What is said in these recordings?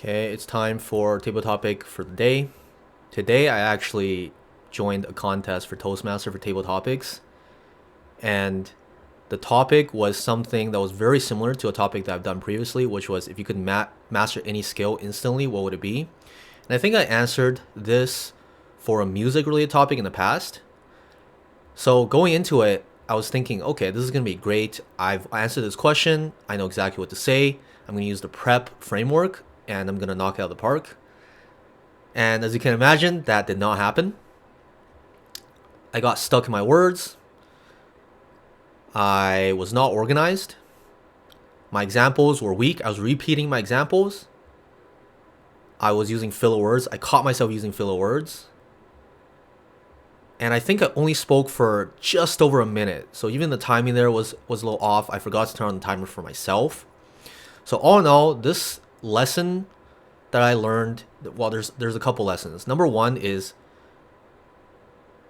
Okay, it's time for table topic for the day. Today I actually joined a contest for Toastmaster for table topics, and the topic was something that was very similar to a topic that I've done previously, which was if you could master any skill instantly, what would it be? And I think I answered this for a music related topic in the past. So going into it, I was thinking, okay, this is going to be great. I've answered this question. I know exactly what to say. I'm going to use the prep framework and I'm going to knock it out of the park. And as you can imagine, that did not happen. I got stuck in my words. I was not organized. My examples were weak. I was repeating my examples. I was using filler words. I caught myself using filler words. And I think I only spoke for just over a minute. So even the timing there was a little off. I forgot to turn on the timer for myself. So all in all, this lesson that I learned, well, there's a couple lessons. Number one is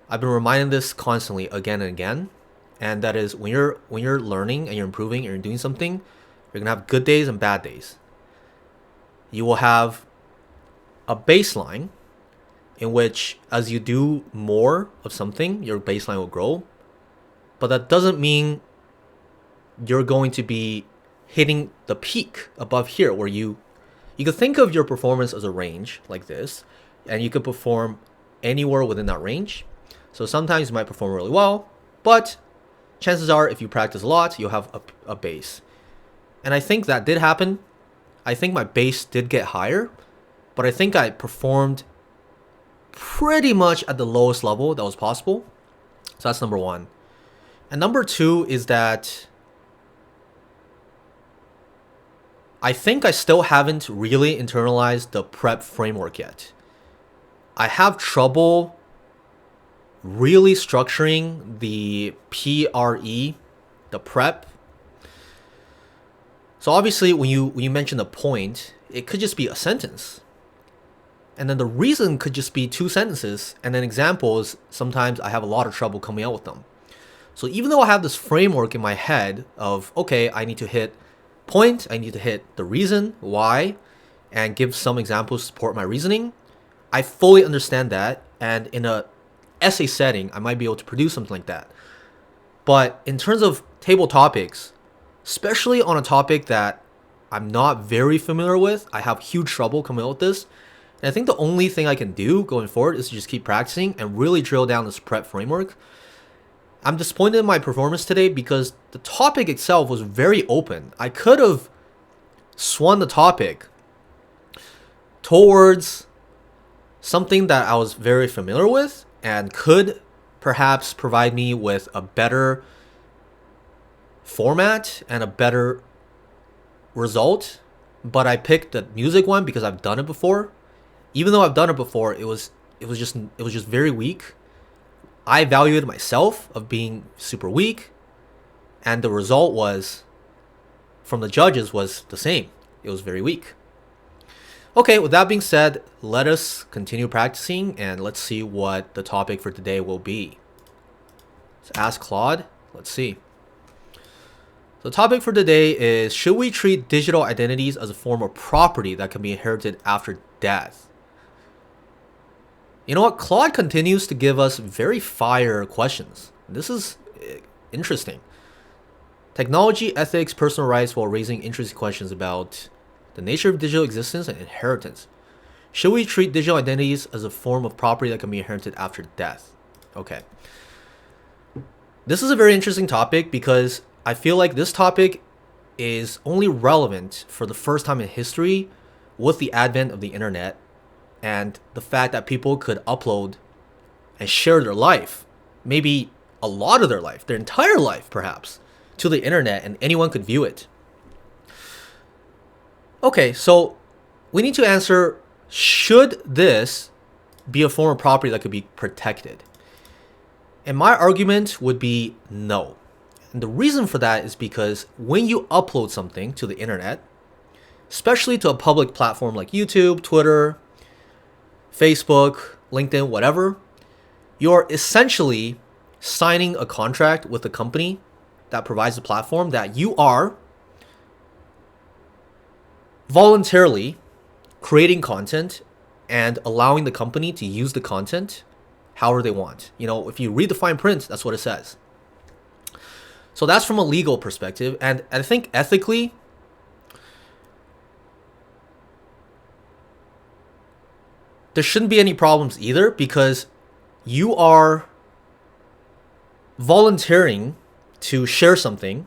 I've been reminding this constantly again and again, and that is when you're learning and you're improving and you're doing something, you're gonna have good days and bad days. You will have a baseline in which as you do more of something, your baseline will grow, but that doesn't mean you're going to be hitting the peak above here where you could think of your performance as a range like this, and you could perform anywhere within that range. So sometimes you might perform really well, but chances are if you practice a lot, you'll have a base. And I think that did happen. I think my base did get higher, but I think I performed pretty much at the lowest level that was possible. So that's number one. And number two is that I think I still haven't really internalized the prep framework yet. I have trouble really structuring the PRE, the prep. So obviously when you mention a point, it could just be a sentence. And then the reason could just be two sentences, and then examples, sometimes I have a lot of trouble coming out with them. So even though I have this framework in my head of, okay, I need to hit point, I need to hit the reason why, and give some examples to support my reasoning, I fully understand that, and in a essay setting, I might be able to produce something like that. But in terms of table topics, especially on a topic that I'm not very familiar with, I have huge trouble coming out with this. And I think the only thing I can do going forward is to just keep practicing and really drill down this prep framework. I'm disappointed in my performance today because the topic itself was very open. I could have swung the topic towards something that I was very familiar with and could perhaps provide me with a better format and a better result. But I picked the music one because I've done it before. Even though I've done it before, it was just very weak. I evaluated myself of being super weak, and the result was from the judges was the same. It was very weak. Okay, with that being said, let us continue practicing and let's see what the topic for today will be. Let's ask Claude. Let's see. The topic for today is, should we treat digital identities as a form of property that can be inherited after death? You know what? Claude continues to give us very fire questions. This is interesting. Technology, ethics, personal rights, while raising interesting questions about the nature of digital existence and inheritance. Should we treat digital identities as a form of property that can be inherited after death? Okay. This is a very interesting topic because I feel like this topic is only relevant for the first time in history with the advent of the internet and the fact that people could upload and share their life, maybe a lot of their life, their entire life perhaps, to the internet, and anyone could view it. Okay, so we need to answer, should this be a form of property that could be protected? And my argument would be no. And the reason for that is because when you upload something to the internet, especially to a public platform like YouTube, Twitter, Facebook, LinkedIn, whatever, you're essentially signing a contract with the company that provides the platform that you are voluntarily creating content and allowing the company to use the content however they want. You know, if you read the fine print, that's what it says. So that's from a legal perspective. And I think ethically, there shouldn't be any problems either, because you are volunteering to share something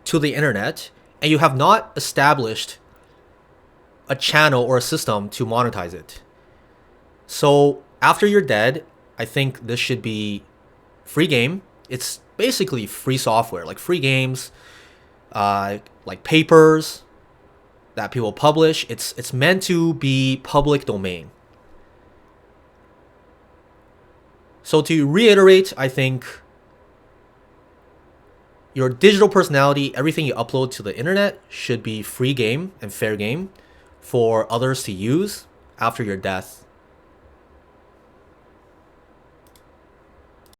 to the internet and you have not established a channel or a system to monetize it. So after you're dead, I think this should be free game. It's basically free software, like free games, like papers that people publish. It's meant to be public domain. So to reiterate, I think your digital personality, everything you upload to the internet, should be free game and fair game for others to use after your death.